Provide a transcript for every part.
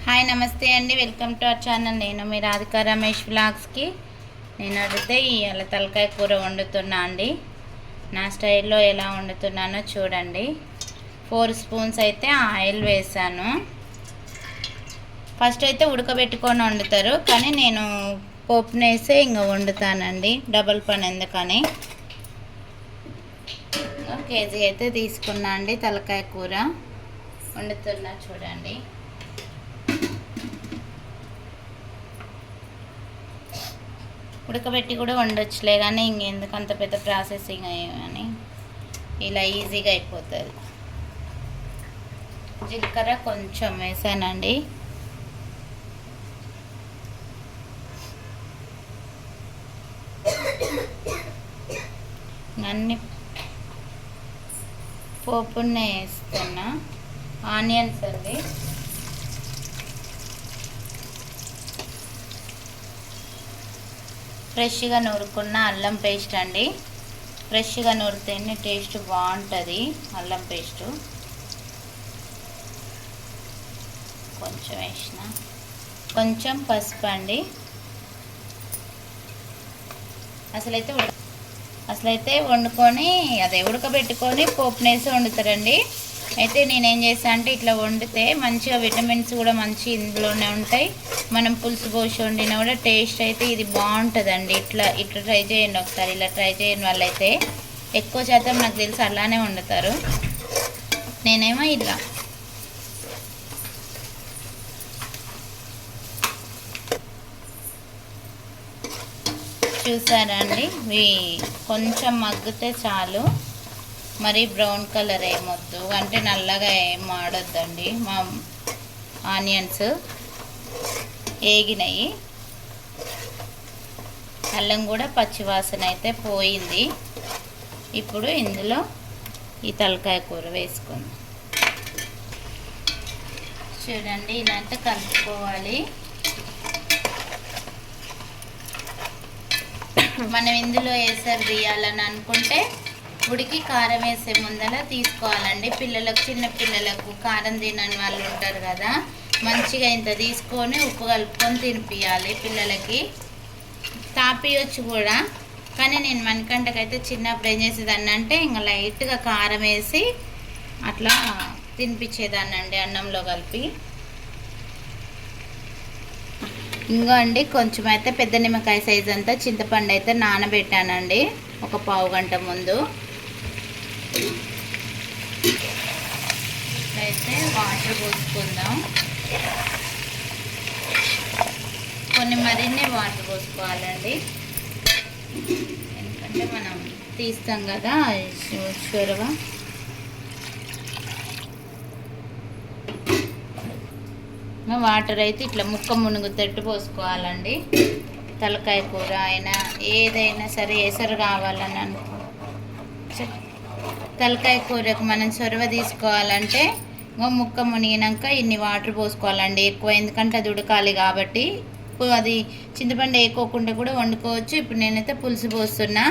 Hi నమస్తే అండి, welcome to our channel. నేను మీ రాధికా రమేష్ వ్లాగ్స్కి. నేను అడిగితే ఇవాళ తలకాయ కూర వండుతున్నా అండి. నా స్టైల్లో ఎలా వండుతున్నానో చూడండి. 4 స్పూన్స్ అయితే ఆయిల్ వేసాను. ఫస్ట్ అయితే ఉడకబెట్టుకొని వండుతారు, కానీ నేను పోపునేసే ఇంకా వండుతానండి. డబల్ పని ఎందుకని. కేజీ అయితే తీసుకున్నా అండి తలకాయ కూర వండుతున్నా చూడండి. ఉడకబెట్టి కూడా వండొచ్చులే, కానీ ఇంకెందుకు అంత పెద్ద ప్రాసెసింగ్ అని ఇలా ఈజీగా అయిపోతుంది. జీలకర్ర కొంచెం వేసానండి. అన్ని పోపునే వేస్తున్నా. ఆనియన్స్ అండి, ఫ్రెష్గా నూరుకున్న అల్లం పేస్ట్ అండి. ఫ్రెష్గా నూరితేనే టేస్ట్ బాగుంటుంది అల్లం పేస్టు. కొంచెం వేసిన, కొంచెం పసుపు అండి. అసలైతే వండుకొని ఉడకబెట్టుకొని పోపునేసి వండుతారండి. అయితే నేనేం చేస్తాను అంటే ఇట్లా వండితే మంచిగా విటమిన్స్ కూడా మంచి ఇందులోనే ఉంటాయి. మనం పులుసు పోసి వండినా కూడా టేస్ట్ అయితే ఇది బాగుంటుందండి. ఇట్లా ట్రై చేయండి ఒకసారి. ఇలా ట్రై చేయని వాళ్ళైతే ఎక్కువ శాతం నాకు తెలిసి అలానే వండుతారు. నేనేమో ఇలా చూసారా అండి, ఇవి కొంచెం మగ్గితే చాలు. మరి బ్రౌన్ కలర్ ఏమొద్దు, అంటే నల్లగా ఏం ఆడొద్దండి. మా ఆనియన్స్ ఏగినాయి, అల్లం కూడా పచ్చివాసన అయితే పోయింది. ఇప్పుడు ఇందులో ఈ తలకాయ కూర వేసుకుందాం. చూడండి, ఇలాంటి కలుపుకోవాలి. మనం ఇందులో వేసారు తీయాలని అనుకుంటే ఉడికి కారం వేసే ముందర తీసుకోవాలండి. చిన్న పిల్లలకు కారం తినని వాళ్ళు ఉంటారు కదా, మంచిగా ఇంత తీసుకొని ఉప్పు కలుపుకొని తినిపించాలి పిల్లలకి. తాపియొచ్చు కూడా, కానీ నేను మనకంటకైతే చిన్నప్పుడు ఏం చేసేదాన్ని అంటే ఇంకా లైట్గా కారం వేసి అట్లా తినిపించేదాన్ని అండి అన్నంలో కలిపి. ఇంకో అండి, కొంచెం అయితే పెద్ద నిమ్మకాయ సైజ్ అంతా చింతపండు అయితే నానబెట్టానండి ఒక పావు గంట ముందు. అయితే వాటర్ పోసుకుందాం. కొన్ని మరిన్ని వాటర్ పోసుకోవాలండి, ఎందుకంటే మనం తీస్తాం కదా షురగా. వాటర్ అయితే ఇట్లా ముక్క మునుగుతట్టు పోసుకోవాలండి. తలకాయ కూర అయినా ఏదైనా సరే ఎసరు కావాలని అనుకో, తలకాయ కూరకు మనం చొరవ తీసుకోవాలంటే ముక్క మునిగినాక ఇన్ని వాటర్ పోసుకోవాలండి ఎక్కువ, ఎందుకంటే అది ఉడకాలి కాబట్టి. అది చింతపండు వేయకోకుండా కూడా వండుకోవచ్చు. ఇప్పుడు నేనైతే పులుసు పోస్తున్నా.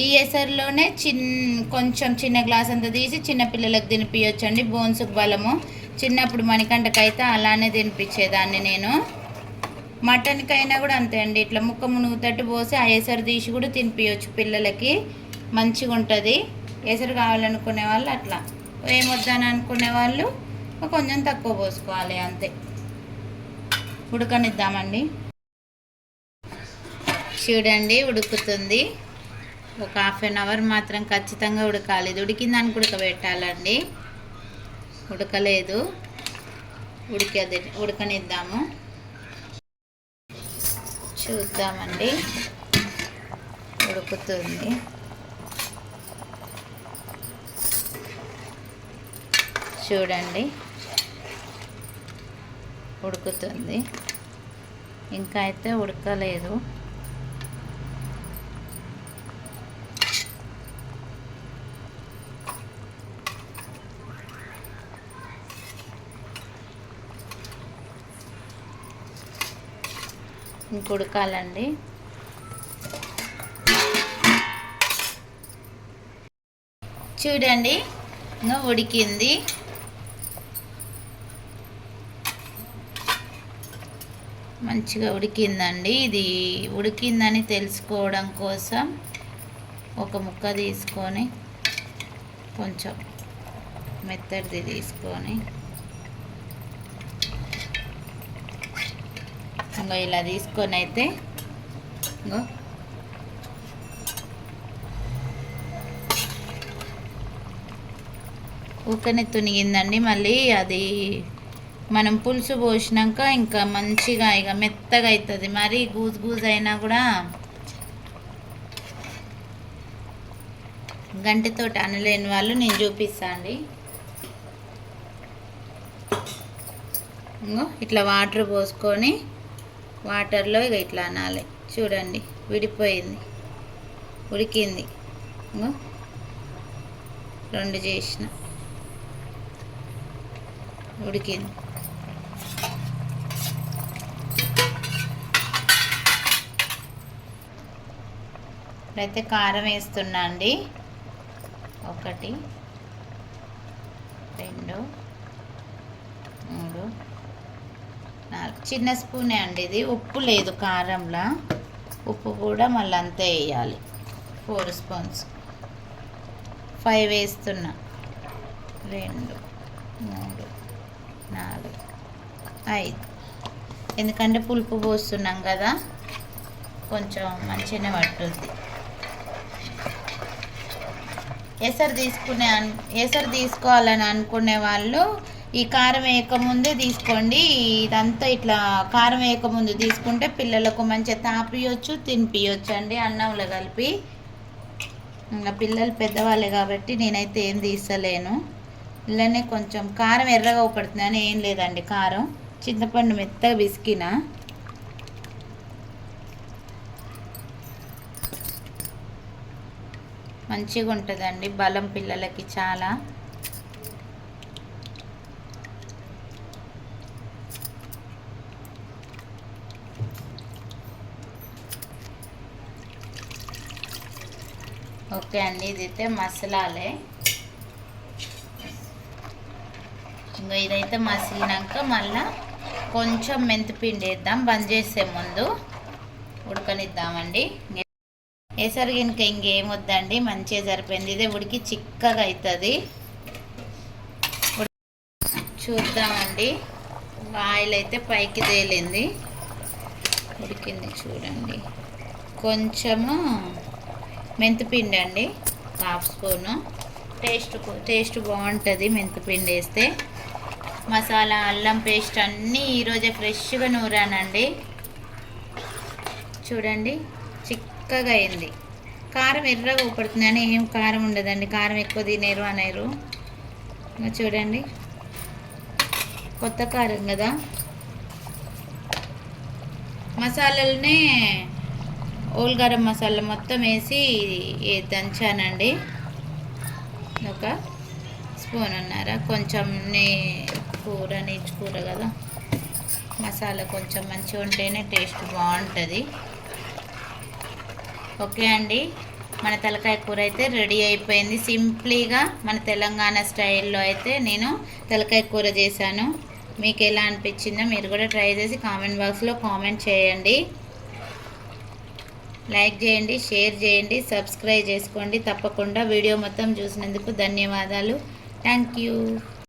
ఈ ఎసరులోనే కొంచెం చిన్న గ్లాస్ అంతా తీసి చిన్నపిల్లలకు తినిపించవచ్చు అండి, బోన్స్కి బలము. చిన్నప్పుడు మణికంటకైతే అలానే తినిపించేదాన్ని నేను. మటన్కైనా కూడా అంతే అండి, ఇట్లా ముక్క మునుగుతట్టు పోసి ఆ ఎసరు తీసి కూడా తినిపించవచ్చు పిల్లలకి, మంచిగా ఉంటుంది. ఎసరు కావాలనుకునే వాళ్ళు అట్లా, ఏమొద్దని అనుకునే వాళ్ళు కొంచెం తక్కువ పోసుకోవాలి అంతే. ఉడకనిద్దామండి. చూడండి, ఉడుకుతుంది. ఒక ½ అన్ అవర్ మాత్రం ఖచ్చితంగా ఉడకాలి. ఇది ఉడికిందానికి ఉడకబెట్టాలండి. ఉడకలేదు, ఉడకనిద్దాము. చూద్దామండి, ఉడుకుతుంది. చూడండి, ఉడుకుతుంది. ఇంకా అయితే ఉడకలేదు. ఉడకాలండి. చూడండి, ఇంకా ఉడికింది. మంచిగా ఉడికిందండి. ఇది ఉడికిందని తెలుసుకోవడం కోసం ఒక ముక్క తీసుకొని కొంచెం మెత్తడిది తీసుకొని ఇంకా ఇలా తీసుకొని అయితే ఇంకో ఊకనే తునిగిందండి. మళ్ళీ అది మనం పులుసు పోసినాక ఇంకా మంచిగా ఇక మెత్తగా అవుతుంది. మరి గూజు గూజు అయినా కూడా గంటతో అనలేని వాళ్ళు నేను చూపిస్తాను అండి. ఇంకో ఇట్లా వాటర్ పోసుకొని వాటర్లో ఇక ఇట్లా అనాలి. చూడండి విడిపోయింది, ఉడికింది. ఇంకో 2 చేసిన ఉడికింది. ఇప్పుడైతే కారం వేస్తున్నా అండి. 1 2 3 4 చిన్న స్పూనే అండి ఇది. ఉప్పు లేదు కారంలో, ఉప్పు కూడా మళ్ళీ అంతే వేయాలి. 4 స్పూన్స్. 5 వేస్తున్నా. 2 3 4 5. ఎందుకంటే పులుపు పోస్తున్నాం కదా, కొంచెం మంచిగానే పట్టుద్ది. ఎసరు తీసుకోవాలని అనుకునే వాళ్ళు ఈ కారం వేయకముందే తీసుకోండి. ఇదంతా ఇట్లా కారం వేయకముందు తీసుకుంటే పిల్లలకు మంచిగా తాపియొచ్చు, తినిపించచ్చు అండి అన్నంలో కలిపి. ఇంకా పిల్లలు పెద్దవాళ్ళే కాబట్టి నేనైతే ఏం తీసలేను. ఇలానే కొంచెం కారం ఎర్రగా ఊపడుతుంది అని ఏం లేదండి. కారం చింతపండు మెత్తగా పిసికిన మంచిగా ఉంటుందండి, బలం పిల్లలకి చాలా. ఓకే అండి, ఇదైతే మసాలాలే. ఇంకా ఇదైతే మసిలినాక మళ్ళీ కొంచెం మెంతిపిండి వేద్దాం. బంద్ చేసే ముందు ఉడకనిద్దామండి. ఎసరు ఇంకా ఇంకేం వద్దండి, మంచిగా సరిపోయింది. ఇదే ఉడికి చిక్కగా అవుతుంది. చూద్దామండి. ఆయిల్ అయితే పైకి తేలింది, ఉడికింది చూడండి. కొంచెము మెంతిపిండి అండి, 1/2 స్పూను. టేస్ట్ బాగుంటుంది మెంతిపిండి వేస్తే. మసాలా, అల్లం పేస్ట్ అన్నీ ఈరోజే ఫ్రెష్గా నూరానండి. చూడండి చిక్కగా అయింది. కారం ఎర్రగా ఊపడుతుంది అని ఏం కారం ఉండదండి. కారం ఎక్కువ తినేరు అనేరు. చూడండి కొత్త కారం కదా. మసాలాలనే ఓల్ గరం మసాలా మొత్తం వేసి దంచానండి. 1 స్పూన్ అన్నారా. కొంచెం నీచు కూర కదా, మసాలా కొంచెం మంచిగా ఉంటేనే టేస్ట్ బాగుంటుంది. ఓకే అండి, మన తలకాయ కూర అయితే రెడీ అయిపోయింది. సింప్లీగా మన తెలంగాణ స్టైల్లో అయితే నేను తలకాయ కూర చేశాను. మీకు ఎలా అనిపించిందో మీరు కూడా ట్రై చేసి కామెంట్ బాక్స్లో కామెంట్ చేయండి. లైక్ చేయండి, షేర్ చేయండి, సబ్స్క్రైబ్ చేసుకోండి తప్పకుండా. వీడియో మొత్తం చూసినందుకు ధన్యవాదాలు. Thank you.